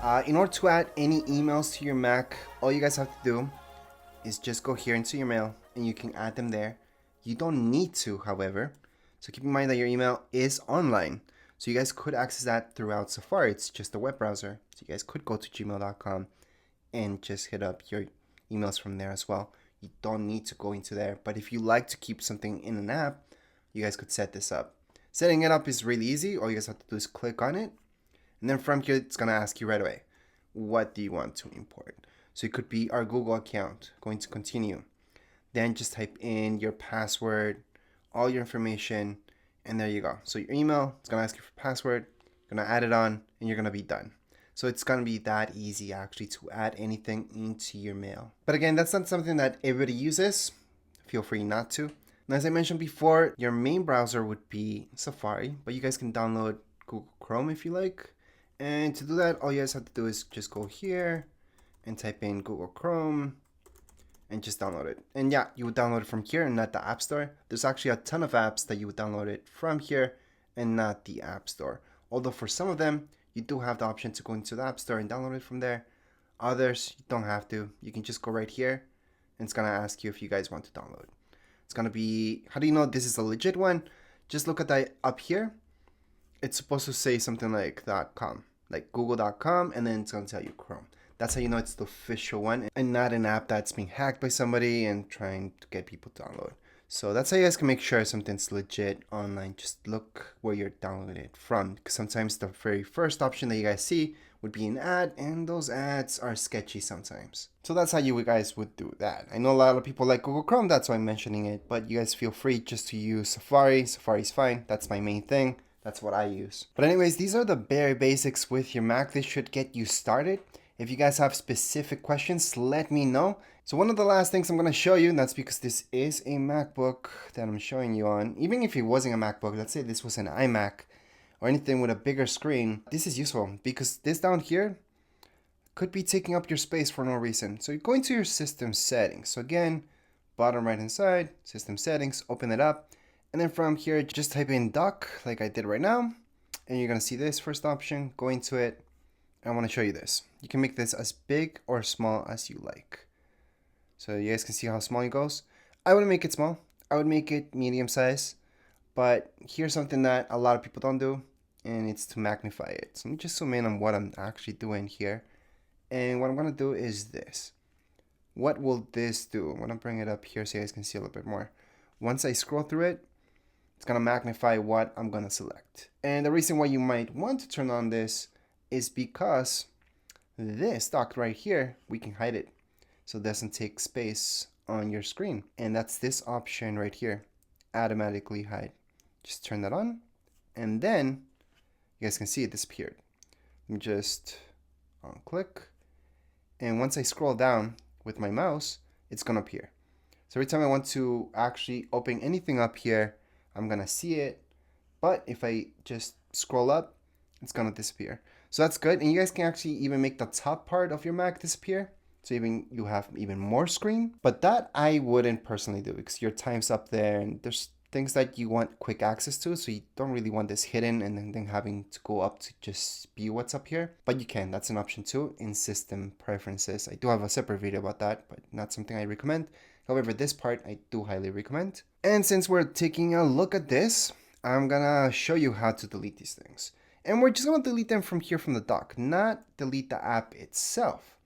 In order to add any emails to your Mac, all you guys have to do is just go here into your mail and you can add them there. You don't need to, however. So keep in mind that your email is online. So you guys could access that throughout Safari. It's just a web browser. So you guys could go to gmail.com and just hit up your emails from there as well. You don't need to go into there. But if you like to keep something in an app, you guys could set this up. Setting it up is really easy. All you guys have to do is click on it. And then from here, it's going to ask you right away, what do you want to import? So it could be our Google account. Going to continue. Then just type in your password, all your information, and there you go. So your email, it's going to ask you for password. You're going to add it on, and you're going to be done. So it's going to be that easy actually to add anything into your mail. But again, that's not something that everybody uses. Feel free not to. And as I mentioned before, your main browser would be Safari, but you guys can download Google Chrome if you like. And to do that, all you guys have to do is just go here and type in Google Chrome and just download it. And yeah, you would download it from here and not the App Store. There's actually a ton of apps that you would download it from here and not the App Store. Although for some of them, you do have the option to go into the App Store and download it from there. Others, you don't have to. You can just go right here and it's going to ask you if you guys want to download. It's going to be, how do you know this is a legit one? Just look at that up here. It's supposed to say something like .com, like google.com, and then it's going to tell you Chrome. That's how you know it's the official one and not an app that's being hacked by somebody and trying to get people to download. So that's how you guys can make sure something's legit online. Just look where you're downloading it from, because sometimes the very first option that you guys see would be an ad, and those ads are sketchy sometimes. So that's how you guys would do that. I know a lot of people like Google Chrome, that's why I'm mentioning it, but you guys feel free just to use Safari. Safari's fine. That's my main thing. That's what I use. But anyways, these are the very basics with your Mac. This should get you started. If you guys have specific questions, let me know. So one of the last things I'm going to show you, and that's because this is a MacBook that I'm showing you on. Even if it wasn't a MacBook, let's say this was an iMac or anything with a bigger screen, this is useful because this down here could be taking up your space for no reason. So you go into your system settings. So again, bottom right hand side, system settings, open it up. And then from here, just type in dock like I did right now. And you're going to see this first option. Go into it. I want to show you this. You can make this as big or small as you like. So you guys can see how small it goes. I wouldn't make it small. I would make it medium size. But here's something that a lot of people don't do. And it's to magnify it. So let me just zoom in on what I'm actually doing here. And what I'm going to do is this. What will this do? I'm going to bring it up here so you guys can see a little bit more. Once I scroll through it, it's going to magnify what I'm going to select. And the reason why you might want to turn on this is because this dock right here, we can hide it so it doesn't take space on your screen. And that's this option right here, automatically hide. Just turn that on and then you guys can see it disappeared. Let me just click, and once I scroll down with my mouse, it's going to appear. So every time I want to actually open anything up here, I'm going to see it. But if I just scroll up, it's going to disappear. So that's good. And you guys can actually even make the top part of your Mac disappear. So even you have even more screen. But that I wouldn't personally do because your time's up there and there's things that you want quick access to. So you don't really want this hidden and then having to go up to just be what's up here. But you can. That's an option too in system preferences. I do have a separate video about that, but not something I recommend. However, this part I do highly recommend. And since we're taking a look at this, I'm gonna show you how to delete these things. And we're just gonna delete them from here from the dock, not delete the app itself.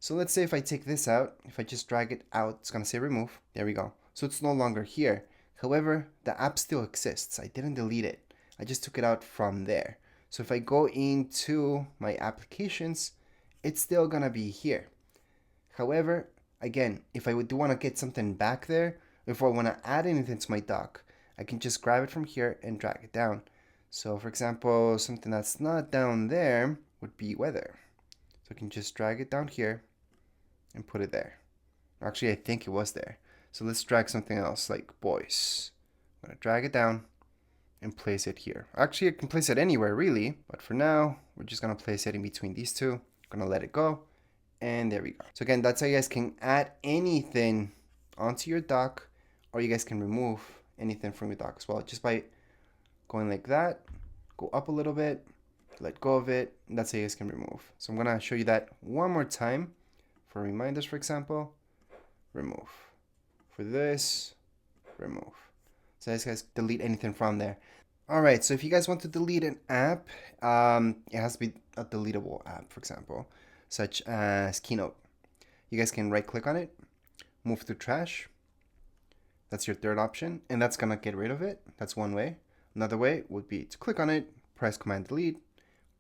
So let's say if I take this out, if I just drag it out, it's gonna say remove. There we go. So it's no longer here. However, the app still exists. I didn't delete it. I just took it out from there. So if I go into my applications, it's still gonna be here. However, again, if I do want to get something back there, if I want to add anything to my dock, I can just grab it from here and drag it down. So for example, something that's not down there would be weather. So I can just drag it down here and put it there. Actually, I think it was there. So let's drag something else like boys. I'm going to drag it down and place it here. Actually, I can place it anywhere really, but for now, we're just going to place it in between these two. I'm going to let it go. And there we go. So again, that's how you guys can add anything onto your dock, or you guys can remove anything from your dock as well, just by going like that, go up a little bit, let go of it. That's how you guys can remove. So I'm gonna show you that one more time. For reminders, for example, remove. For this, remove. So you guys delete anything from there. All right, so if you guys want to delete an app, it has to be a deletable app, for example, such as Keynote. You guys can right click on it, move to trash. That's your third option, and that's gonna get rid of it. That's one way. Another way would be to click on it, press Command Delete,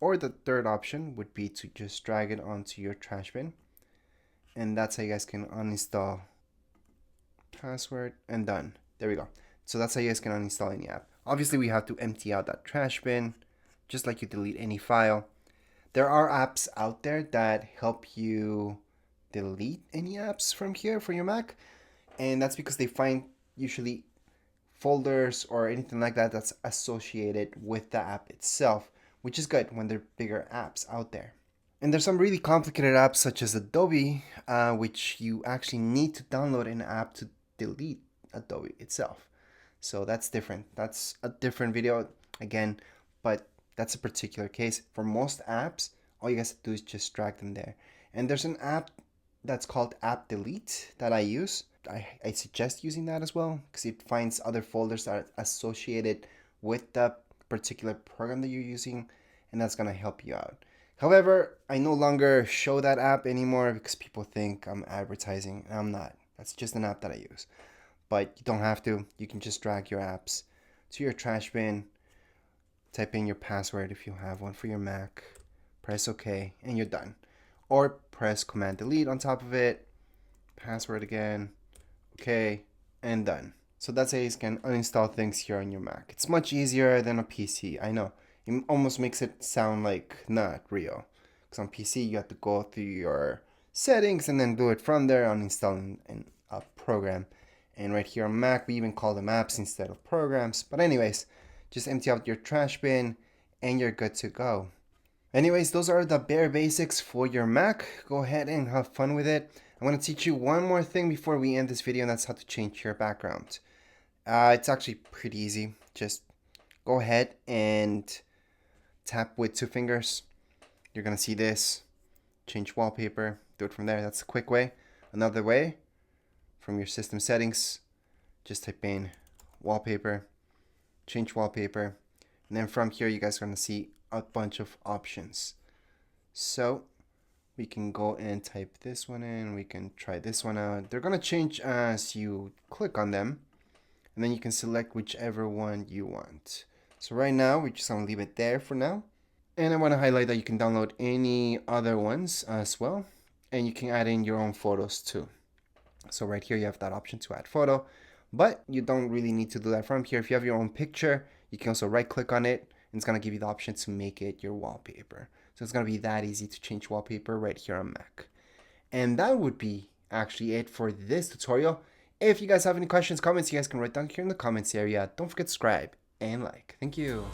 or the third option would be to just drag it onto your trash bin. And that's how you guys can uninstall password and done. There we go. So that's how you guys can uninstall any app. Obviously, we have to empty out that trash bin, just like you delete any file. There are apps out there that help you delete any apps from here for your Mac, and that's because they find usually folders or anything like that that's associated with the app itself, which is good when there are bigger apps out there. And there's some really complicated apps such as Adobe, which you actually need to download an app to delete Adobe itself. So that's different. That's a different video again, but that's a particular case. For most apps, all you guys have to do is just drag them there. And there's an app that's called App Delete that I use. I suggest using that as well because it finds other folders that are associated with the particular program that you're using, and that's gonna help you out. However, I no longer show that app anymore because people think I'm advertising, and I'm not. That's just an app that I use. But you don't have to. You can just drag your apps to your trash bin, type in your password if you have one for your Mac, press OK, and you're done. Or press Command Delete on top of it, password again, OK, and done. So that's how you can uninstall things here on your Mac. It's much easier than a PC, I know. It almost makes it sound like not real. Because on PC, you have to go through your settings and then do it from there, uninstalling a program. And right here on Mac, we even call them apps instead of programs. But anyways, just empty out your trash bin and you're good to go. Anyways, those are the bare basics for your Mac. Go ahead and have fun with it. I'm going to teach you one more thing before we end this video, and that's how to change your background. It's actually pretty easy. Just go ahead and tap with 2 fingers. You're going to see this. Change wallpaper. Do it from there. That's a quick way. Another way, from your system settings, just type in wallpaper, change wallpaper, and then from here you guys are going to see a bunch of options. So we can go and type this one in, we can try this one out. They're going to change as you click on them, and then you can select whichever one you want. So right now we're just going to leave it there for now, and I want to highlight that you can download any other ones as well, and you can add in your own photos too. So right here you have that option to add photo, but you don't really need to do that from here. If you have your own picture, you can also right click on it, and it's going to give you the option to make it your wallpaper. So it's going to be that easy to change wallpaper right here on Mac. And that would be actually it for this tutorial. If you guys have any questions, comments, you guys can write down here in the comments area. Don't forget to subscribe and like. Thank you.